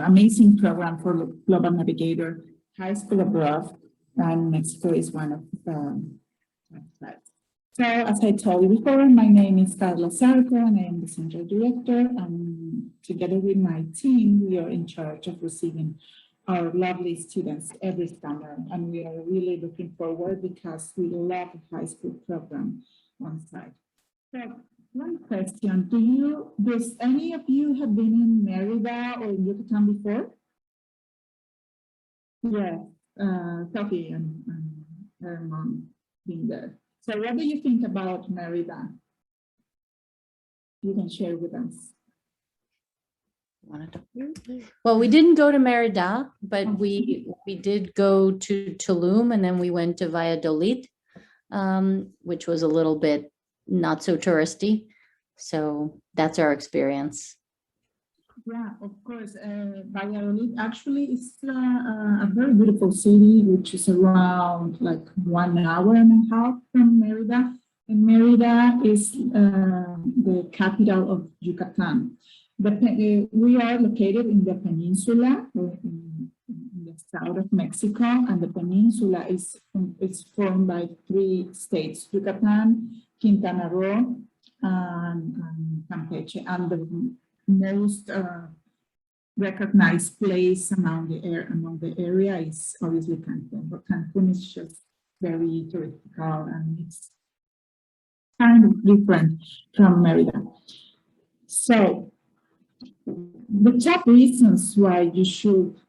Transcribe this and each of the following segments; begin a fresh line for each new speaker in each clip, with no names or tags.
amazing program for Global Navigator, High School Abroad, and Mexico is one of that. So as I told you before, my name is Carla Sarco and I am the Center Director, and together with my team, we are in charge of receiving our lovely students every summer, and we are really looking forward because we love the high school program on site. So one question, does any of you have been in Merida or Yucatan before? Yes, Sophie and her mom being there. So what do you think about Merida? You can share with us.
Well, we didn't go to Merida, but we did go to Tulum, and then we went to Valladolid, which was a little bit not so touristy. So that's our experience.
Yeah, of course. Valladolid actually is a very beautiful city, which is around like 1 hour and a half from Merida. And Merida is the capital of Yucatan. We are located in the peninsula, in the south of Mexico, and the peninsula is formed by 3 states: Yucatan, Quintana Roo, and Campeche. And the most recognized place among the area is obviously Cancun. But Cancun is just very touristical and it's kind of different from Merida. So the top reasons why you should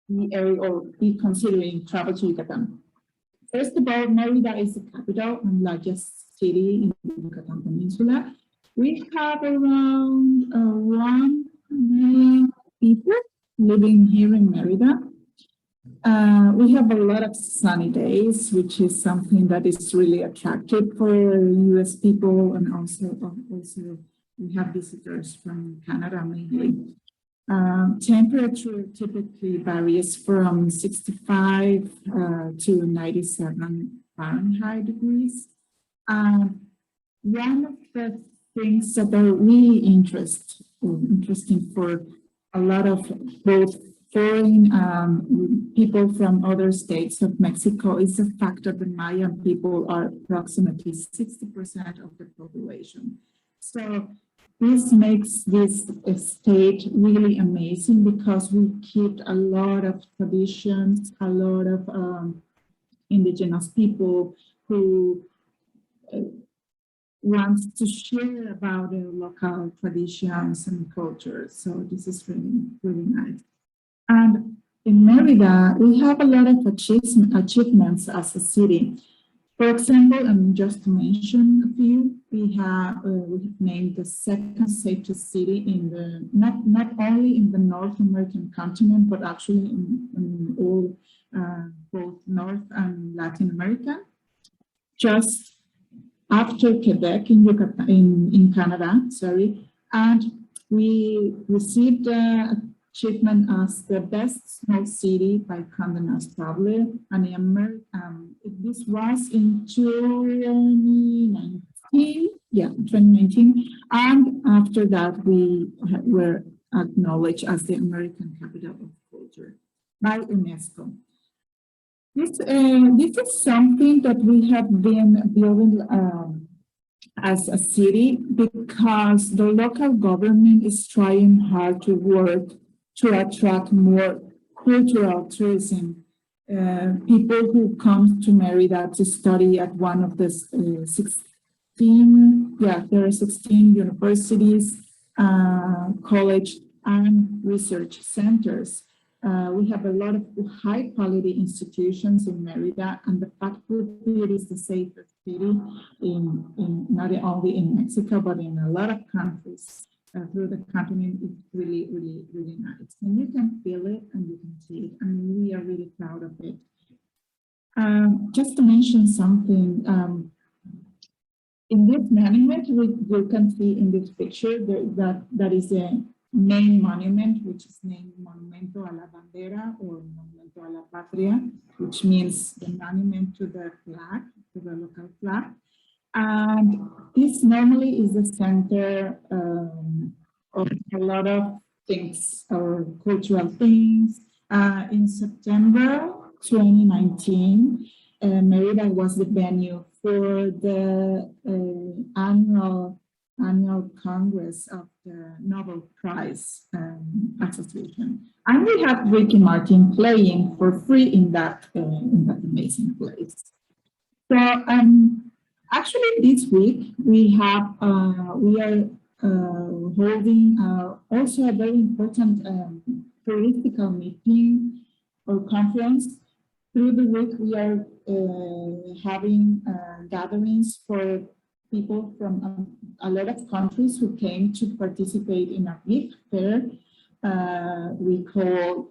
be considering travel to Yucatan. First of all, Merida is the capital and largest city in the Yucatan Peninsula. We have around 1 million people living here in Merida. We have a lot of sunny days, which is something that is really attractive for US people, and also we have visitors from Canada mainly. Temperature typically varies from 65 to 97 Fahrenheit degrees. One of the things that are really interesting for a lot of both foreign people from other states of Mexico is the fact that the Mayan people are approximately 60% of the population. So this makes this state really amazing because we keep a lot of traditions, a lot of indigenous people who wants to share about their local traditions and cultures. So this is really, really nice. And in Merida, we have a lot of achievements as a city. For example, and just to mention a few, we have named the second safest city in the, not only in the North American continent, but actually in all, both North and Latin America. Just after Quebec in Yucatan, in Canada, sorry, and we received achievement as the best small city by Condé Nast Traveler, and this was in 2019. Yeah, 2019, and after that we were acknowledged as the American Capital of Culture by UNESCO. This is something that we have been building as a city because the local government is trying hard to work to attract more cultural tourism. People who come to Merida to study at one of the 16 universities, college and research centers. We have a lot of high quality institutions in Merida, and the fact that it is the safest city in not only in Mexico, but in a lot of countries through the continent is really, really, really nice. And you can feel it and you can see it, and we are really proud of it. Just to mention something, in this monument, you can see in this picture that is a main monument, which is named Monumento a la Bandera or Monumento a la Patria, which means the monument to the flag, to the local flag. And this normally is the center of a lot of things or cultural things. In September 2019, Merida was the venue for the annual Congress of the Nobel Prize Association. And we have Ricky Martin playing for free in that amazing place. So actually this week we are holding also a very important political meeting or conference. Through the week we are having gatherings for people from a lot of countries who came to participate in a big fair we call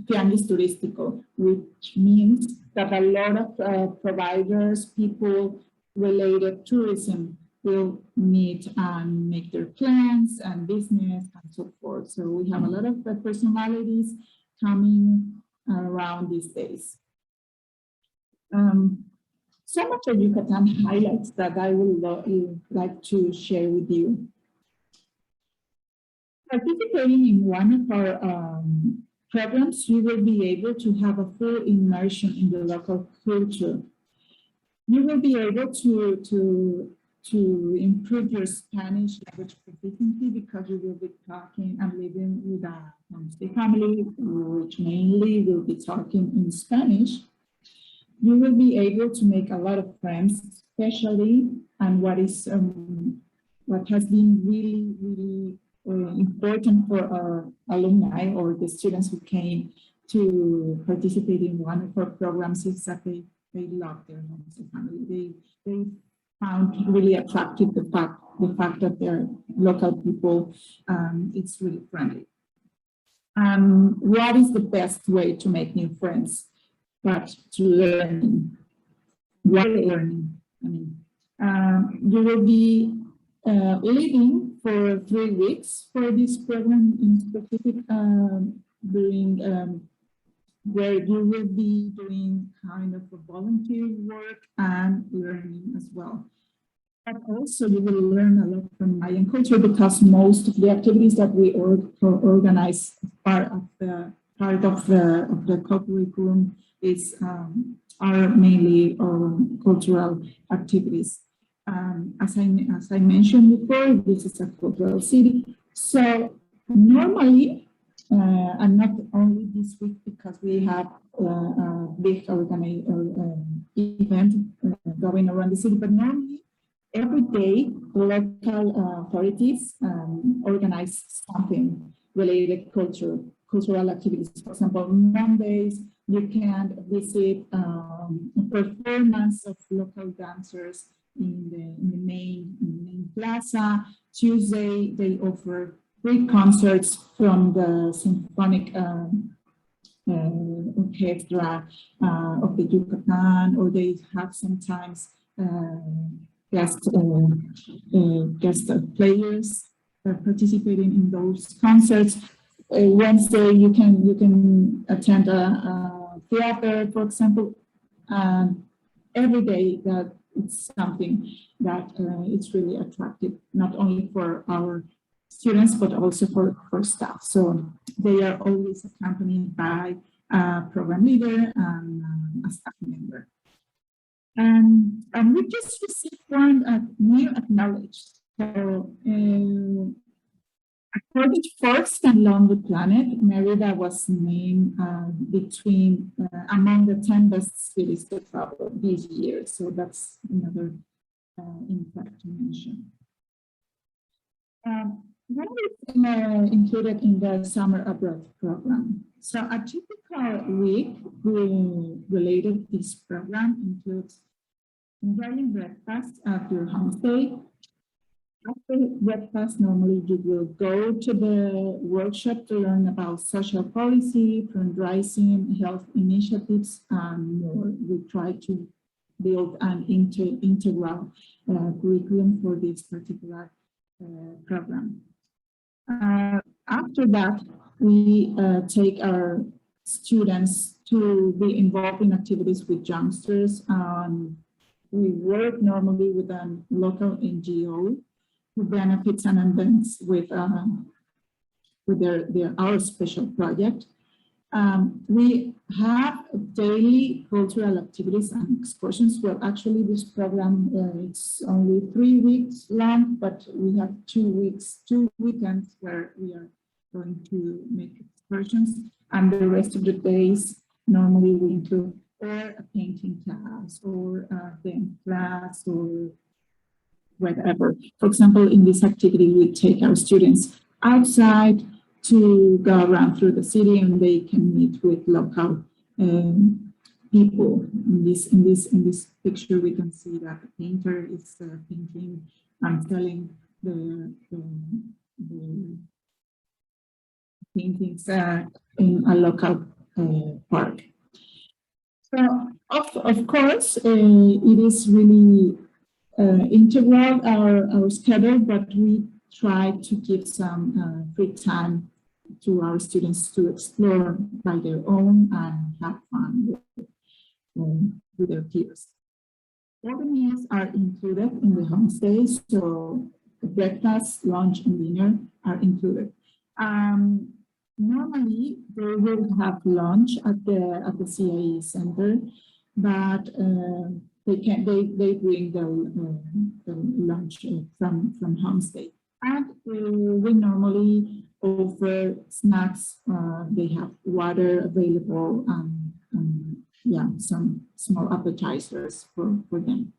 Trianglis Turístico, which means that a lot of providers, people related tourism will meet and make their plans and business and so forth. So we have a lot of personalities coming around these days. Some of the Yucatan highlights that I would like to share with you. Participating in one of our programs, you will be able to have a full immersion in the local culture. You will be able to improve your Spanish language proficiency because you will be talking and living with a homestay family, which mainly will be talking in Spanish. You will be able to make a lot of friends, especially, and what has been really important for our alumni or the students who came to participate in one of our programs is that they love their homestay family. They found really attractive the fact that they're local people. It's really friendly. What is the best way to make new friends? But to learning. What learning? I mean, you will be living for 3 weeks for this program in specific, where you will be doing kind of a volunteer work and learning as well. But also you will learn a lot from Mayan culture because most of the activities that we organize as part of the curriculum are mainly cultural activities. As I mentioned before, this is a cultural city. So normally, and not only this week because we have a big event going around the city, but normally every day local authorities organize something related cultural activities. For example, Mondays you can visit a performance of local dancers in the main plaza. Tuesday they offer free concerts from the symphonic orchestra of the Yucatan, or they have sometimes guest players participating in those concerts. Wednesday you can attend a theater, for example. Every day that it's something that it's really attractive, not only for our students, but also for staff. So they are always accompanied by a program leader and a staff member. And we just received one new acknowledged. So according to Forbes and Lonely Planet, Merida was named among the 10 best cities to travel this year. So that's another impact to mention. What is included in the Summer Abroad program? So a typical week related to this program includes enjoying breakfast at your homestay. After breakfast, normally you will go to the workshop to learn about social policy, fundraising, health initiatives, and more. We try to build an integral curriculum for this particular program. After that, we take our students to be involved in activities with youngsters. We work normally with a local NGO who benefits and events with with our special project. We have daily cultural activities and excursions. Well, actually, this program it's only 3 weeks long, but we have 2 weekends where we are going to make excursions, and the rest of the days normally we include or a painting class or a dance class or whatever. For example, in this activity, we take our students outside to go around through the city, and they can meet with local people. In this picture, we can see that the painter is painting and selling the paintings in a local park. So, of course, it is really integral our schedule, but we try to give some free time to our students to explore by their own and have fun with their peers. All the meals are included in the homestay, so the breakfast, lunch, and dinner are included. Normally, they will have lunch at the CIE center, but they bring the lunch from homestay. And we normally offer snacks. They have water available and yeah, some small appetizers for them.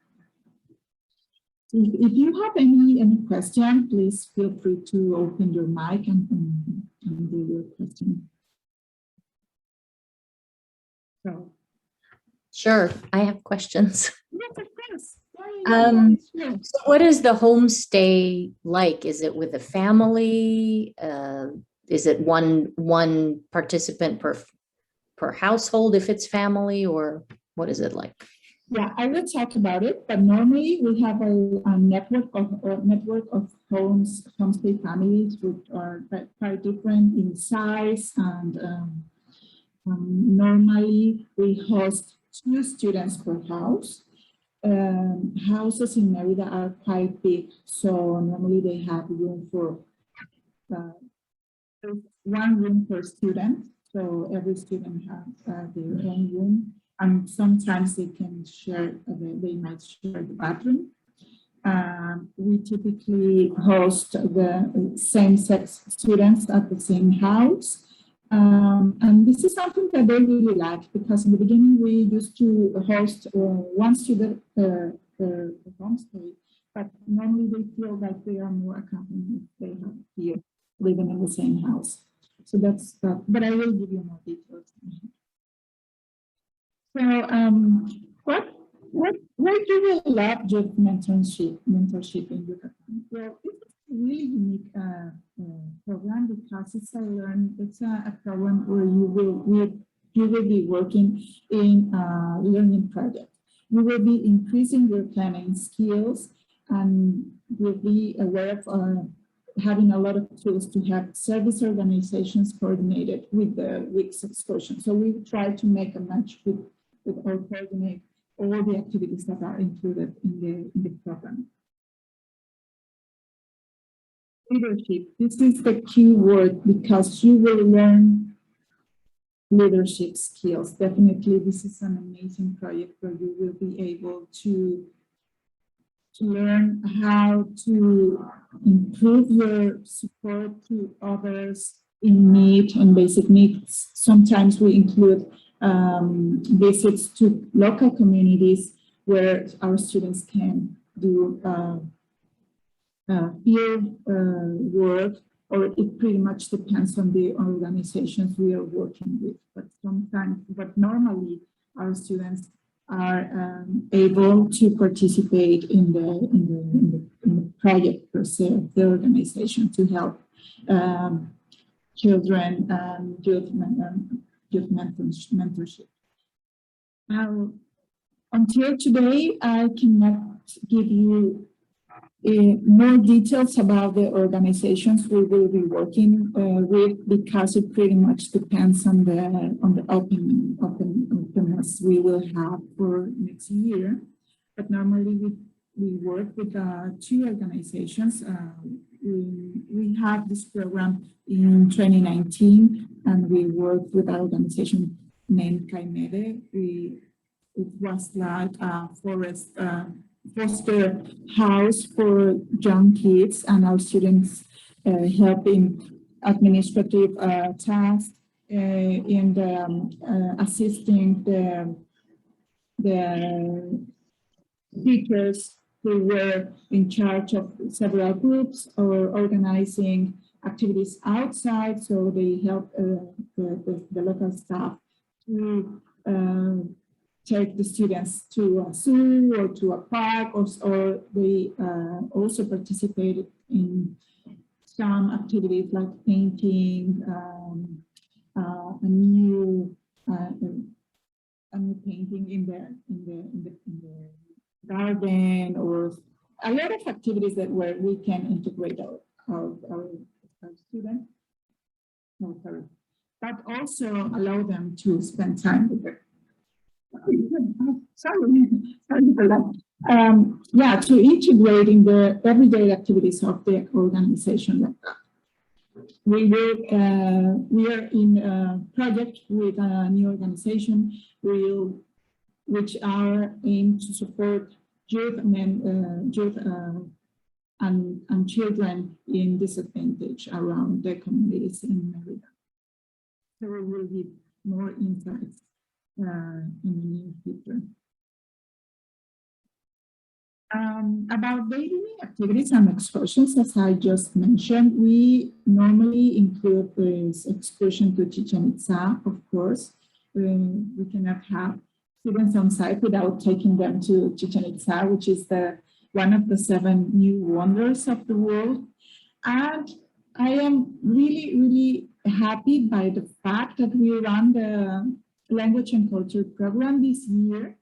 If you have any question, please feel free to open your mic and do your question. So,
Sure, I have questions.
yes, of course.
So what is the homestay like? Is it with a family? Is it one participant per household if it's family, or what is it like?
Yeah, I will talk about it, but normally we have a network of homestay families which are quite different in size, and normally we host 2 students per house. Houses in Merida are quite big, so normally they have room for 1 room per student. So every student has their own room, and sometimes they can share. They might share the bathroom. We typically host the same-sex students at the same house. And this is something that they really like, because in the beginning we used to host 1 student per homestay, but normally they feel like they are more accompanied if they have here living in the same house. So that's that, but I will give you more details. So why do you love youth mentorship in Yucatan? Well, it's a really unique program, because it's a program where you will be working in a learning project. You will be increasing your planning skills, and will be aware of having a lot of tools to have service organizations coordinated with the week's excursion. So we try to make a match with or coordinate all the activities that are included in the program. Leadership. This is the key word, because you will learn leadership skills. Definitely, this is an amazing project where you will be able to learn how to improve your support to others in need and basic needs. Sometimes we include visits to local communities where our students can do field work, or it pretty much depends on the organizations we are working with. But normally our students are able to participate in the project per se of the organization to help children and youth mentorship. Now, until today, I cannot give you more details about the organizations we will be working with, because it pretty much depends on the openness we will have for next year. But normally we work with 2 organizations. we had this program in 2019, and we worked with an organization named Caimere. It was like a foster house for young kids, and our students help in administrative tasks, in assisting the teachers who were in charge of several groups or organizing activities outside. So they help the local staff to take the students to a zoo or to a park, or they also participated in some activities like painting a new painting in the garden, or a lot of activities that where we can integrate our students, but also allow them to spend time with their sorry for that. Yeah, to integrate in the everyday activities of the organization like that. We are in a project with a new organization, which are aimed to support youth and children in disadvantage around the communities in Merida. So we will give more insights in the near future. About daily activities and excursions, as I just mentioned, we normally include this excursion to Chichen Itza, of course. We cannot have students on site without taking them to Chichen Itza, which is one of the 7 new wonders of the world. And I am really, really happy by the fact that we run the language and culture program this year.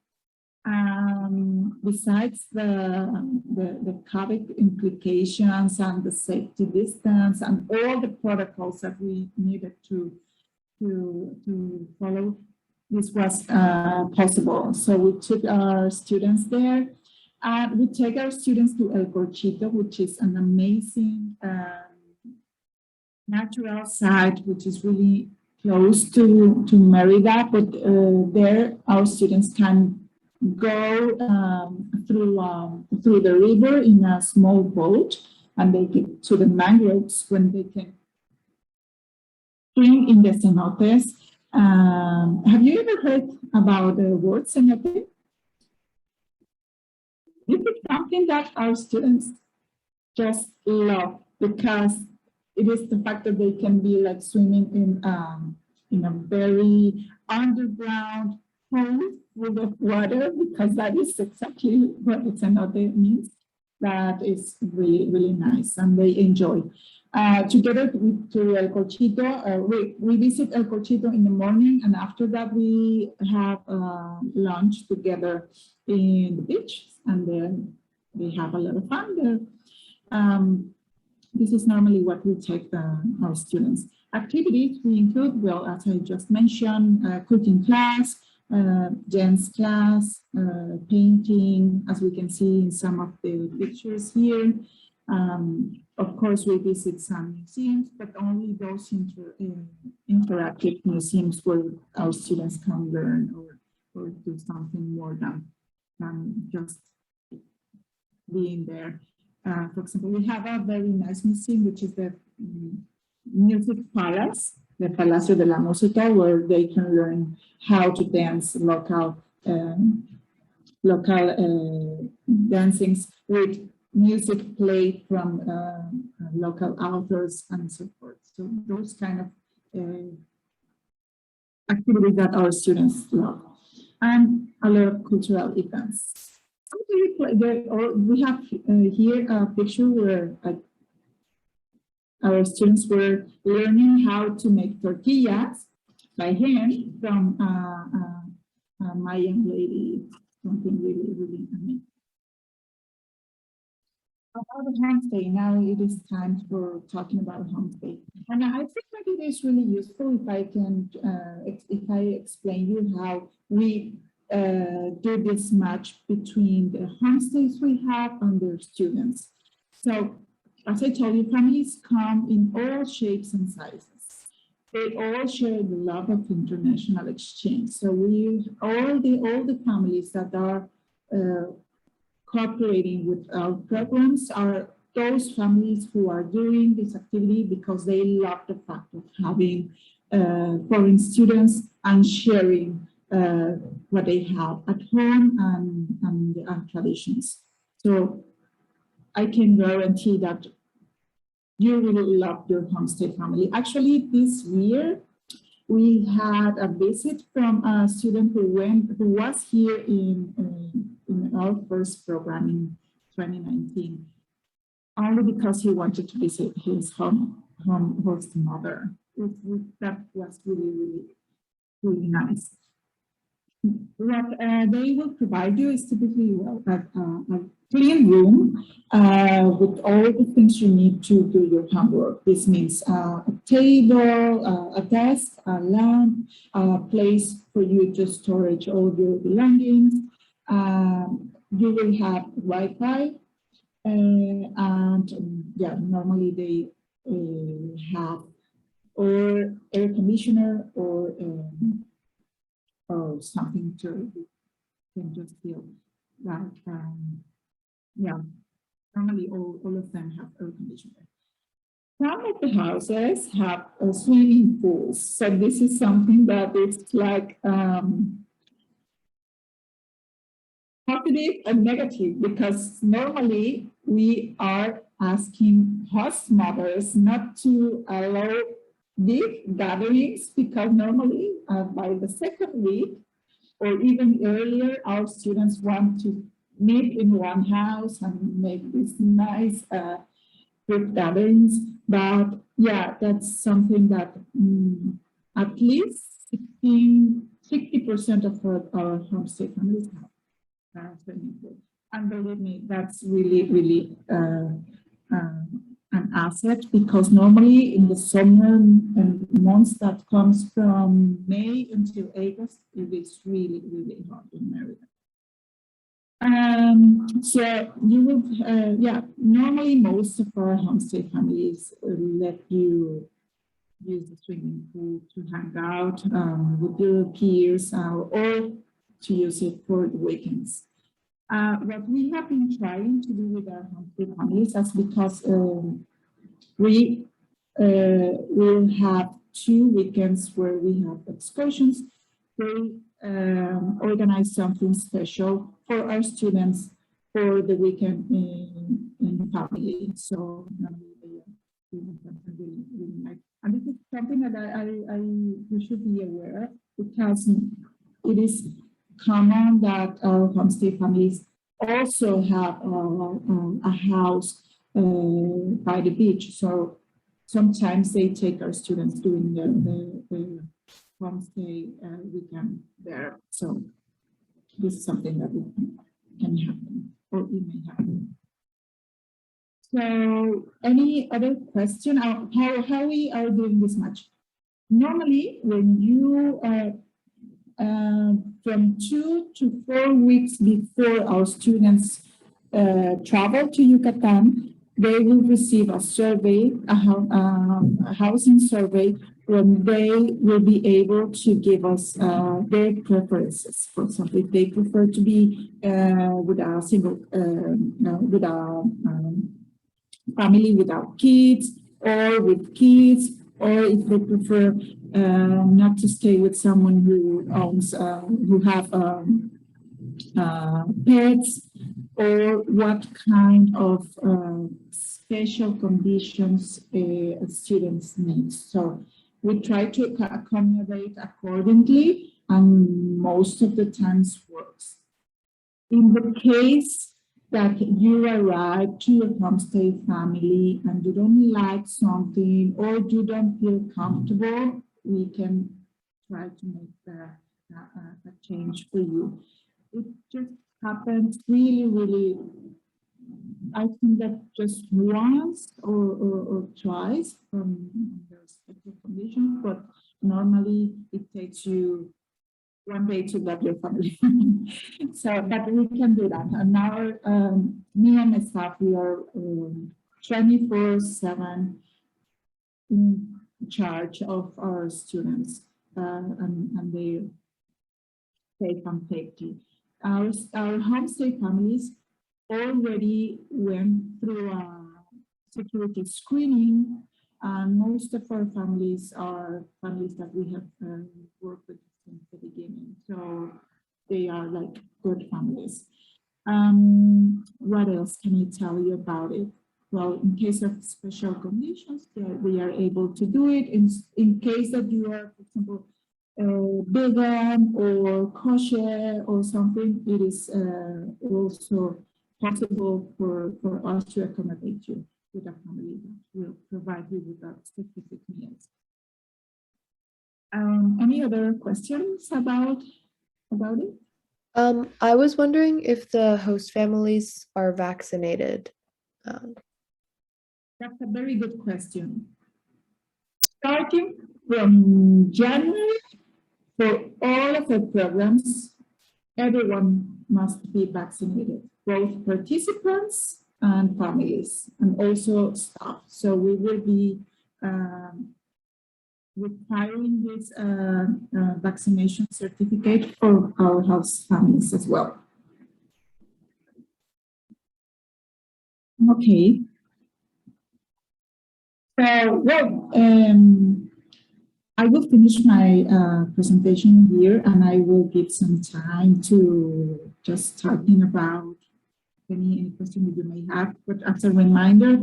Besides the COVID implications and the safety distance and all the protocols that we needed to follow, this was possible. So we took our students there, and we take our students to El Corchito, which is an amazing natural site, which is really close to Merida, but there our students can go through the river in a small boat, and they get to the mangroves when they can swim in the cenotes. Have you ever heard about the word cenote? This is something that our students just love, because it is the fact that they can be like swimming in a very underground pool full of water, because that is exactly what the cenote means. That is really, really nice, and they enjoy. Together to El Corchito, we visit El Corchito in the morning, and after that we have lunch together in the beach, and then we have a lot of fun there. This is normally what we take our students. Activities we include, well, as I just mentioned, cooking class, dance class, painting, as we can see in some of the pictures here. Of course, we visit some museums, but only those interactive museums where our students can learn or do something more than just being there. For example, we have a very nice museum, which is the Music Palace, the Palacio de la Música, where they can learn how to dance local dancings with music played from local authors and so forth. So those kind of activities that our students love, and a lot of cultural events. We have here a picture where our students were learning how to make tortillas by hand from a Mayan lady, something really, really amazing. About the homestay, now it is time for talking about homestay. And I think that it is really useful if I explain you how we do this match between the homestays we have and their students. So as I told you, families come in all shapes and sizes. They all share the love of international exchange. So all the families that are cooperating with our programs are those families who are doing this activity because they love the fact of having foreign students and sharing what they have at home and traditions. So I can guarantee that you will love your homestay family. Actually, this year, we had a visit from a student who was here in our first program in 2019, only because he wanted to visit his home host mother. That was really nice. What they will provide you is typically a clean room with all the things you need to do your homework. This means a table, a desk, a lamp, a place for you to storage all your belongings. You will have Wi-Fi, and yeah, normally they have or air conditioner or something to can just feel like yeah, normally all of them have air conditioner. Some of the houses have swimming pools, so this is something that is like positive and negative, because normally we are asking host mothers not to allow big gatherings, because normally by the second week or even earlier, our students want to meet in one house and make these nice group gatherings. But yeah, that's something that at least 60% of our homestay families have. And believe me, that's really an asset, because normally in the summer and months that comes from May until August, it is really hot in Merida. So you will, yeah, normally most of our homestay families let you use the swimming pool to hang out with your peers or to use it for the weekends. What we have been trying to do with our homestay families is because we will have 2 weekends where we have excursions. We organize something special for our students for the weekend in the family. So they really nice. And this is something that we should be aware of, because it is common that our homestay families also have a house by the beach. So sometimes they take our students doing the homestay weekend there. So this is something that can happen, or it may happen. So any other question? How we are doing this much? Normally, when you from 2 to 4 weeks before our students travel to Yucatan, they will receive a survey, a housing survey, when they will be able to give us their preferences. For example, if they prefer to be with a single, with a family without kids, or with kids, or if they prefer not to stay with someone who owns, who have pets, or what kind of special conditions students need. So we try to accommodate accordingly, and most of the times works. In the case that you arrive to a homestay family and you don't like something, or you don't feel comfortable, we can try to make a change for you. It just happens really, I think that just once or twice from the special conditions, but normally it takes you one day to love your family. So that we can do that. And now me and my staff, we are 24/7 in charge of our students and their safe and safety. Our homestay families already went through a security screening, and most of our families are families that we have worked with since the beginning. So they are like good families. What else can I tell you about it? Well, in case of special conditions, we are able to do it. In case that you are, for example, vegan or kosher or something, it is also possible for us to accommodate you with a family that will provide you with that specific meals. Any other questions about it?
I was wondering if the host families are vaccinated.
That's a very good question. Starting from January, for all of the programs, everyone must be vaccinated, both participants and families, and also staff. So we will be requiring this vaccination certificate for our host families as well. Okay. So, well, I will finish my presentation here, and I will give some time to just talking about any question that you may have. But as a reminder,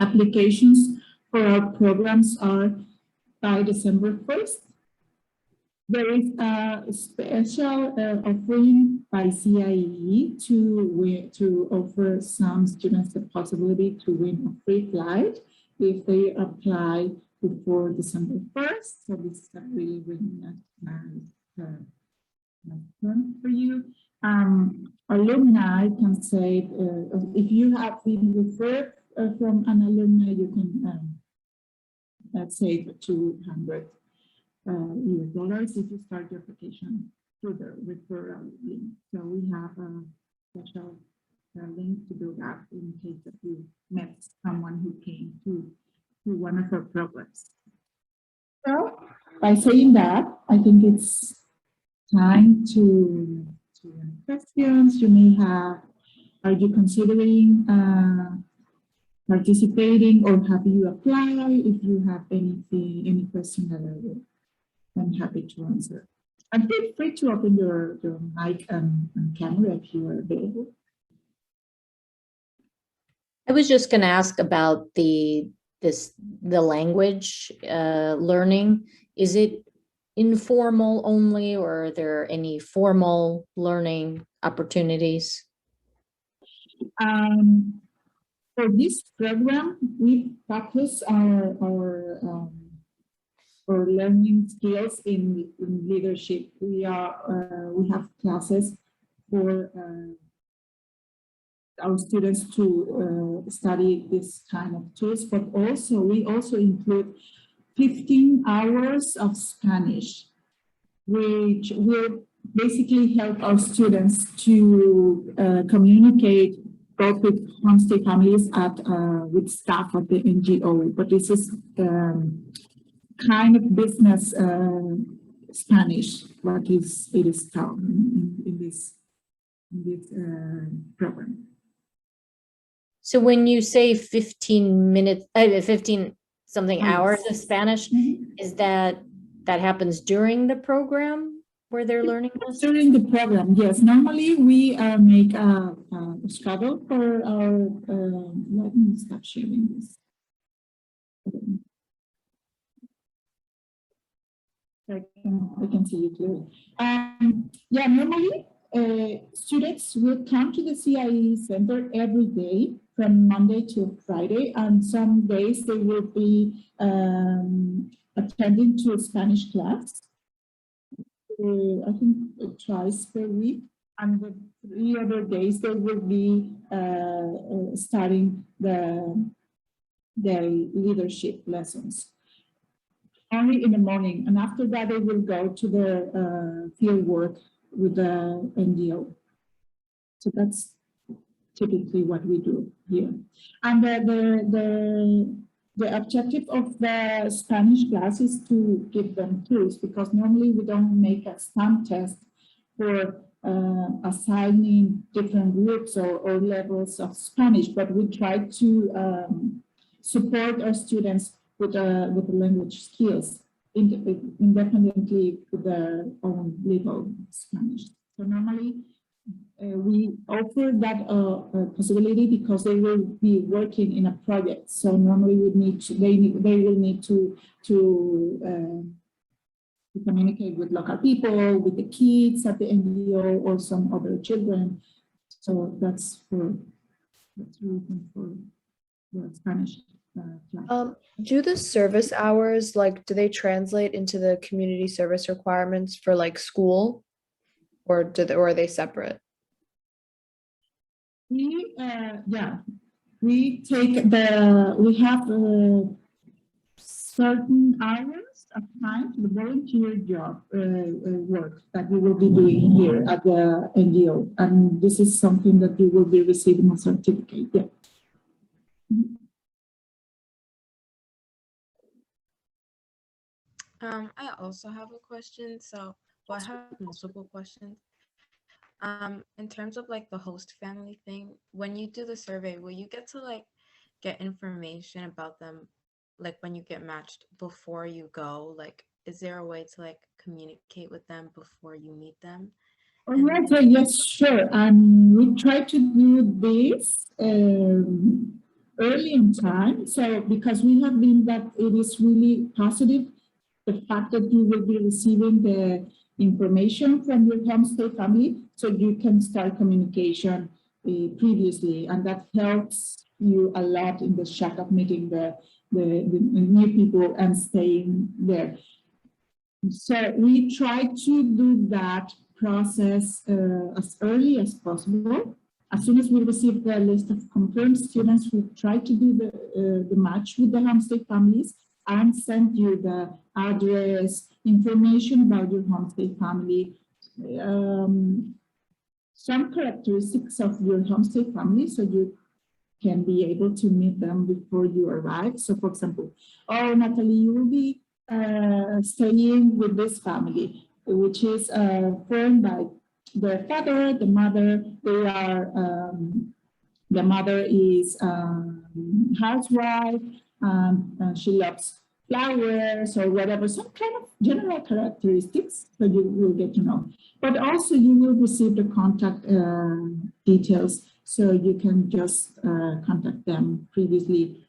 applications for our programs are by December 1st. There is a special offering by CIE to offer some students the possibility to win a free flight if they apply before December 1st. So this is a really, really nice term for you. Alumni can save, if you have been referred from an alumni, you can save $200 US if you start your application through the referral link. So we have a special link to do that in case that you met someone who came to one of our programs. So by saying that, I think it's time to any questions you may have. Are you considering participating, or have you applied? If you have any question that I'm happy to answer. And feel free to open your mic and camera if you are available.
I was just going to ask about the language learning. Is it informal only, or are there any formal learning opportunities?
For this program, we focus our learning skills in leadership. We have classes for our students to study this kind of tools, but also we also include 15 hours of Spanish, which will basically help our students to communicate both with homestay families with staff at the NGO. But this is kind of business Spanish, what it is called in this program.
So when you say 15 minutes, 15 something hours of Spanish, is that happens during the program where they're learning this?
During the program, yes. Normally we make a schedule for our, let me stop sharing this. I can see you clearly. Yeah, normally students will come to the CIE Center every day from Monday to Friday, and some days they will be attending to a Spanish class. I think twice per week, and the 3 other days they will be starting their leadership lessons only in the morning, and after that they will go to the field work with the NGO. So that's typically what we do here. And the objective of the Spanish class is to give them tools, because normally we don't make a stamp test for assigning different groups or levels of Spanish, but we try to support our students with the language skills, independently with their own level Spanish. So normally we offer that possibility because they will be working in a project. So normally we need to, they will need to communicate with local people, with the kids at the NGO or some other children. So that's the reason for the Spanish class.
Do the service hours, like, do they translate into the community service requirements for like school, or or are they separate?
We we have certain hours of time to the volunteer job work that we will be doing here at the NGO, and this is something that you will be receiving a certificate. Yeah.
I also have a question. So, well, I have multiple questions. In terms of like the host family thing, when you do the survey, will you get to like get information about them, like when you get matched before you go? Like, is there a way to like communicate with them before you meet them?
All right. So yes, sure. We try to do this early in time. So because we have been that it is really positive, the fact that you will be receiving the information from your homestay family, so you can start communication previously, and that helps you a lot in the shock of meeting the new people and staying there. So we try to do that process as early as possible. As soon as we receive the list of confirmed students, we try to do the match with the homestay families and send you the address, information about your homestay family, some characteristics of your homestay family, so you can be able to meet them before you arrive. So for example, oh, Natalie, you will be staying with this family, which is formed by the father, the mother. They are, the mother is housewife, and she loves flowers or whatever, some kind of general characteristics that you will get to know. But also you will receive the contact details, so you can just contact them previously,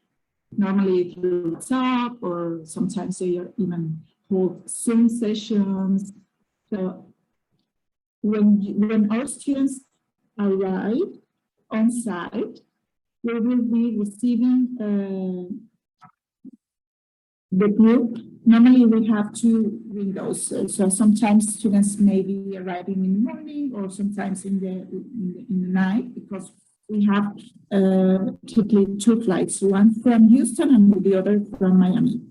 normally through WhatsApp, or sometimes they even hold Zoom sessions. So when our students arrive on site, we will be receiving the group. Normally we have 2 windows, so sometimes students may be arriving in the morning or sometimes in the night, because we have typically 2 flights, one from Houston and the other from Miami.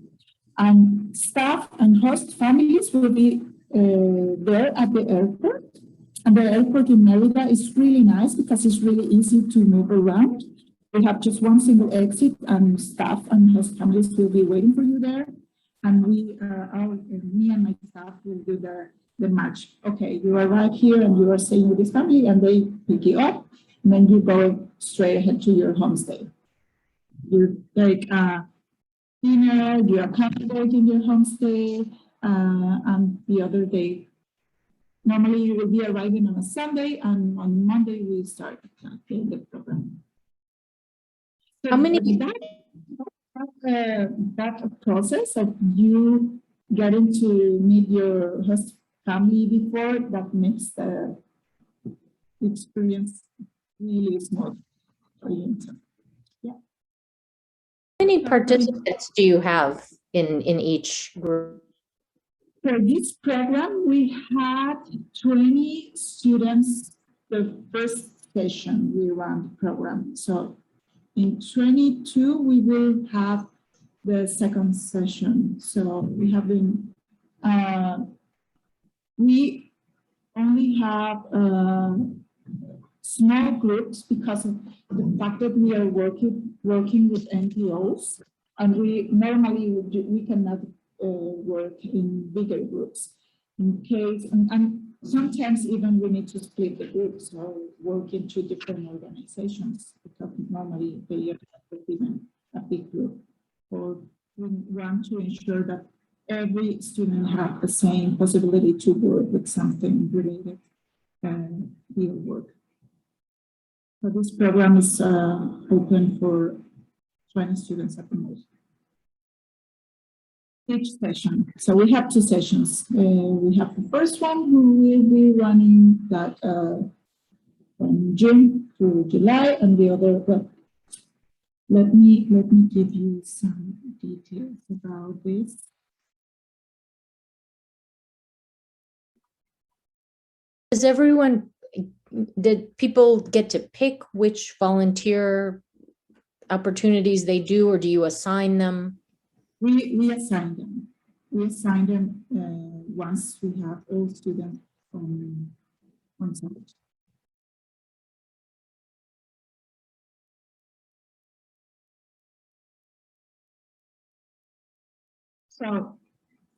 And staff and host families will be there at the airport. And the airport in Merida is really nice because it's really easy to move around. We have just one single exit, and staff and host families will be waiting for you there. And me and my staff will do the match. Okay, you arrive here and you are staying with this family, and they pick you up, and then you go straight ahead to your homestay. You take dinner, you accommodate in your homestay, and the other day, normally you will be arriving on a Sunday, and on Monday we start the program. So
How many?
that process of you getting to meet your host family before, that makes the experience really smooth for you. Yeah.
How many participants do you have in each group?
For this program, we had 20 students the first session we ran the program. So in 22, we will have the second session. So we have been, we only have small groups because of the fact that we are working with NGOs, and we cannot work in bigger groups. In case, and sometimes even we need to split the groups or work into different organizations because normally they are not even a big group. Or we want to ensure that every student have the same possibility to work with something related and field work. So this program is open for 20 students at the most. Each session. So we have two sessions. We have the first one who will be running that from June to July, and the other. Well, let me give you some details about this.
Does everyone, did people get to pick which volunteer opportunities they do, or do you assign them?
We assign them. We assign them once we have all students on site. So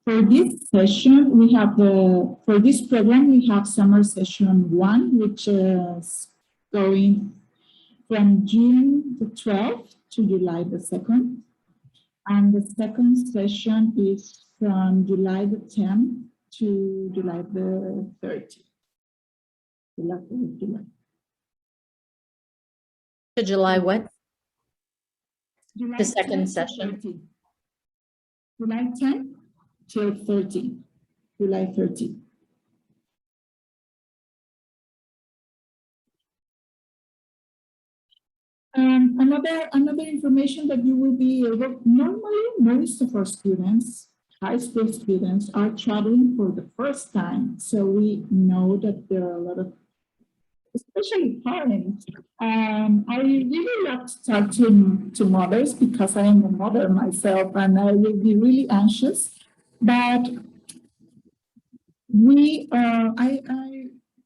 for this session, we have for this program, we have summer session 1, which is going from June the 12th to July the 2nd. And the second session is from July the 10th to July the 30th. July.
To July what?
July
The second
10th to
session.
30. July 10th till 30. July 30. Another information that you will be able, normally most of our students, high school students, are traveling for the first time. So we know that there are a lot of, especially parents. I really love to talk to mothers because I am a mother myself and I will be really anxious. But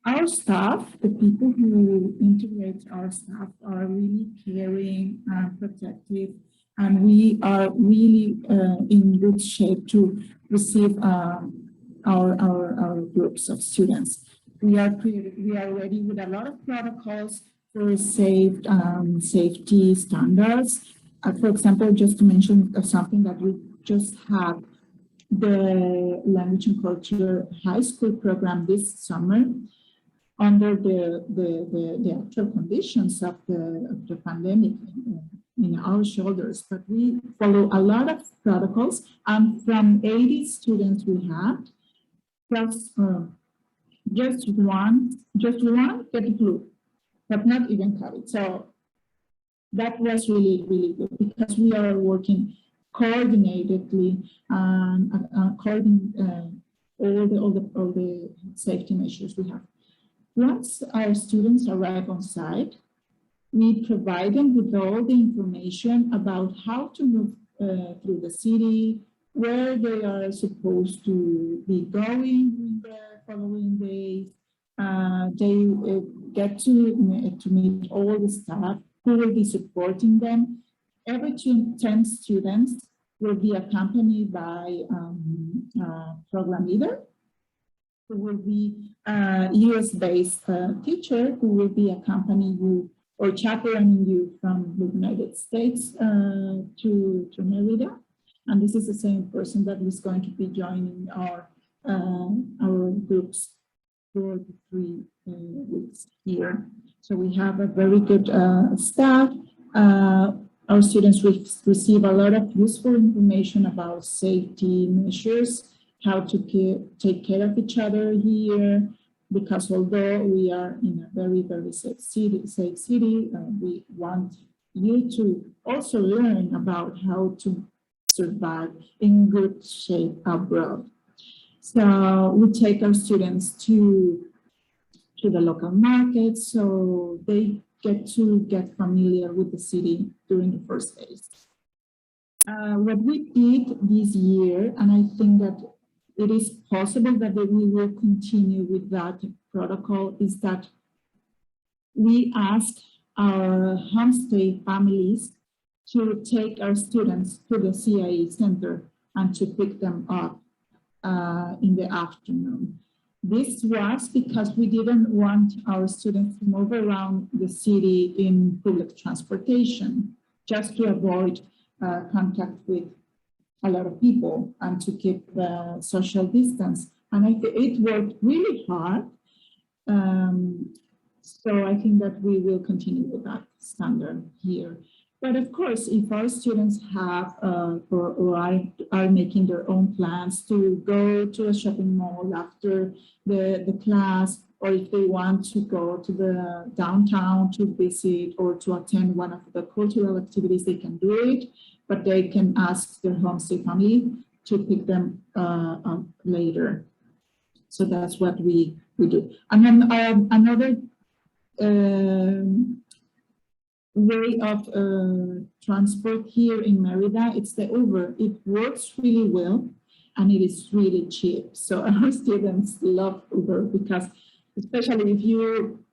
our staff, the people who integrate our staff, are really caring and protective, and we are really in good shape to receive our groups of students. We are ready with a lot of protocols for safety standards. For example, just to mention something that we just had the Language and Culture High School program this summer under the actual conditions of the pandemic in our shoulders. But we follow a lot of protocols, and from 80 students we had, just one get the flu, but not even COVID. So that was really, really good because we are working coordinatedly and according all the safety measures we have. Once our students arrive on site, we provide them with all the information about how to move through the city, where they are supposed to be going in the following days. They get to meet all the staff who will be supporting them. Every 10 students will be accompanied by a program leader, who will be a US-based teacher who will be accompanying you or chaperoning you from the United States to Merida. And this is the same person that is going to be joining our groups for the 3 weeks here. So we have a very good staff. Our students receive a lot of useful information about safety measures, how to take care of each other here, because although we are in a very, very safe city, we want you to also learn about how to survive in good shape abroad. So we take our students to the local market, so they get familiar with the city during the first days. What we did this year, and I think that it is possible that we will continue with that protocol, is that we ask our homestay families to take our students to the CIE center and to pick them up in the afternoon. This was because we didn't want our students to move around the city in public transportation, just to avoid contact with a lot of people and to keep the social distance. And I think it worked really hard. So I think that we will continue with that standard here. But of course, if our students have or are making their own plans to go to a shopping mall after the class, or if they want to go to the downtown to visit or to attend one of the cultural activities, they can do it, but they can ask their homestay family to pick them up later. So that's what we do. And then another way of transport here in Merida, it's the Uber. It works really well and it is really cheap. So our students love Uber because, especially if you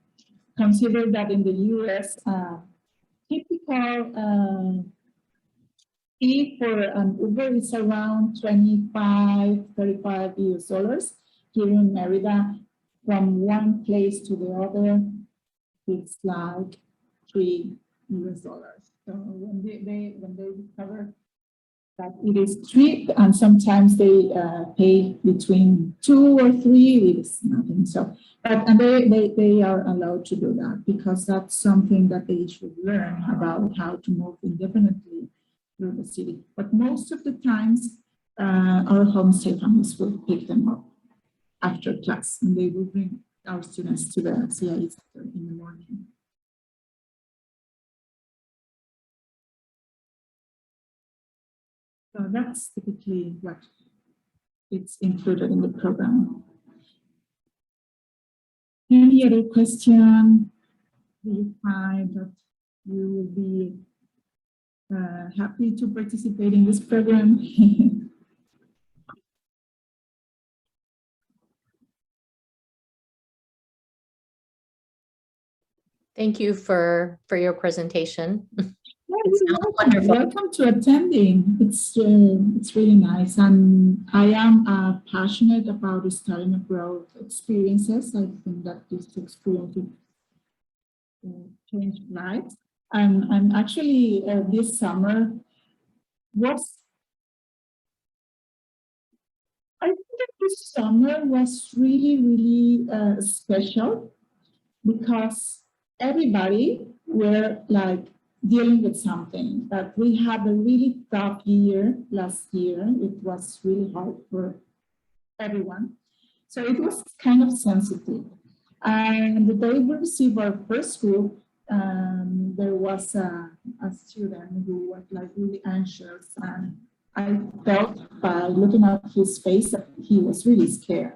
consider that in the US, typical fee for an Uber is around 25, 35 US dollars. Here in Merida, from one place to the other, it's like $3 US. So when they discover that it is cheap, and sometimes they pay between 2 or 3, it is nothing. So, and they are allowed to do that because that's something that they should learn about how to move independently through the city. But most of the times, our homestay families will pick them up after class, and they will bring our students to the CIE center in the morning. So that's typically what it's included in the program. Any other question? Do you find that you will be happy to participate in this program?
Thank you for your presentation.
It's
sounds
welcome.
wonderful.
Welcome to attending. It's really nice, and I am passionate about studying abroad experiences. I think that this experience will change lives. I'm actually this summer was. I think that this summer was really special because everybody were like dealing with something. That we had a really tough year last year. It was really hard for everyone. So it was kind of sensitive. And the day we received our first group, there was a student who was like really anxious, and I felt by looking at his face that he was really scared.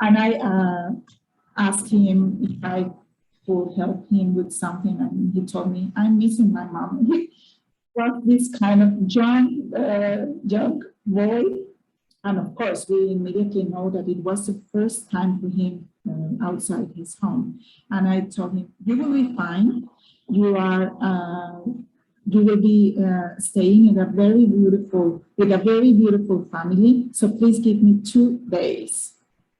And I asked him if I could help him with something, and he told me, "I'm missing my mom." He was this kind of young boy, and of course, we immediately know that it was the first time for him outside his home. And I told him, "You will be fine. You will be staying in with a very beautiful family. So please give me 2 days,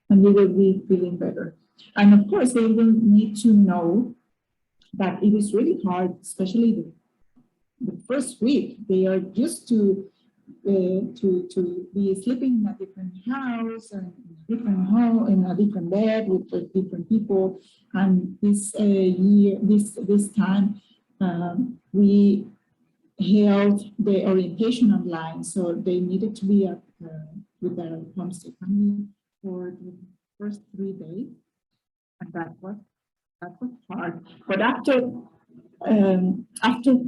and you will be feeling better." And of course, they will need to know that it is really hard, especially the first week. They are used to be sleeping in a different house and different home, in a different bed with different people. And this year, this time, we held the orientation online, so they needed to be with their homestay family for the first 3 days. And that was hard. But after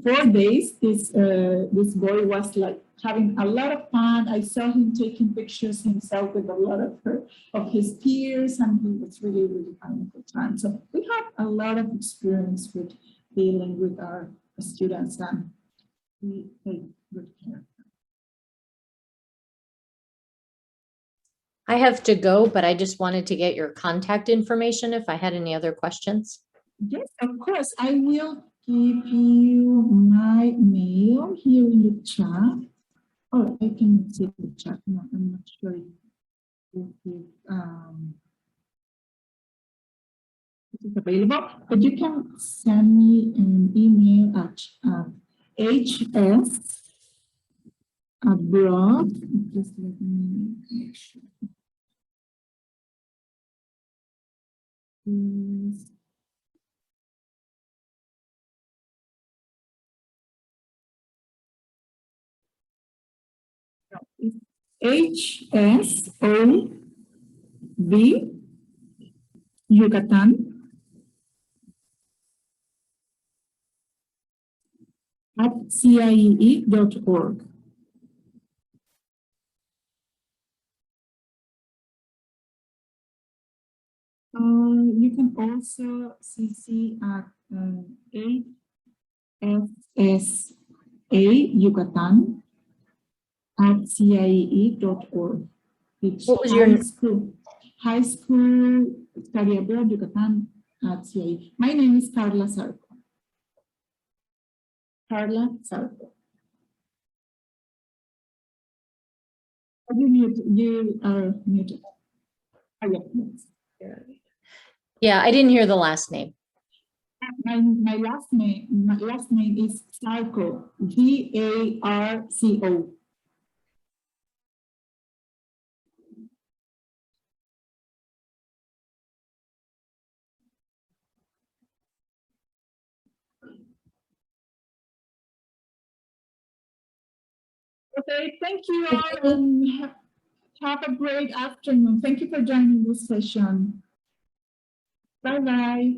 4 days, this boy was like having a lot of fun. I saw him taking pictures himself with a lot of his peers, and he was really having a good time. So we have a lot of experience with dealing with our students, and we take good care.
I have to go, but I just wanted to get your contact information if I had any other questions.
Yes, of course. I will give you my mail here in the chat. Oh, I can see the chat. No, I'm not sure if it is available, but you can send me an email at hsabroad. Just let me make sure. Yes. No, it's HSOB Yucatan at ciee.org. You can also CC at AFSA Yucatan at ciee.org. It's
What was your,
high school study abroad Yucatan at CIE. My name is Carla Sarco. Carla Sarco. You are muted. Oh, yeah, yes.
yeah, I didn't hear the last name.
My last name is Sarco. VARCO. Okay, thank you all and have a great afternoon. Thank you for joining this session. Bye-bye.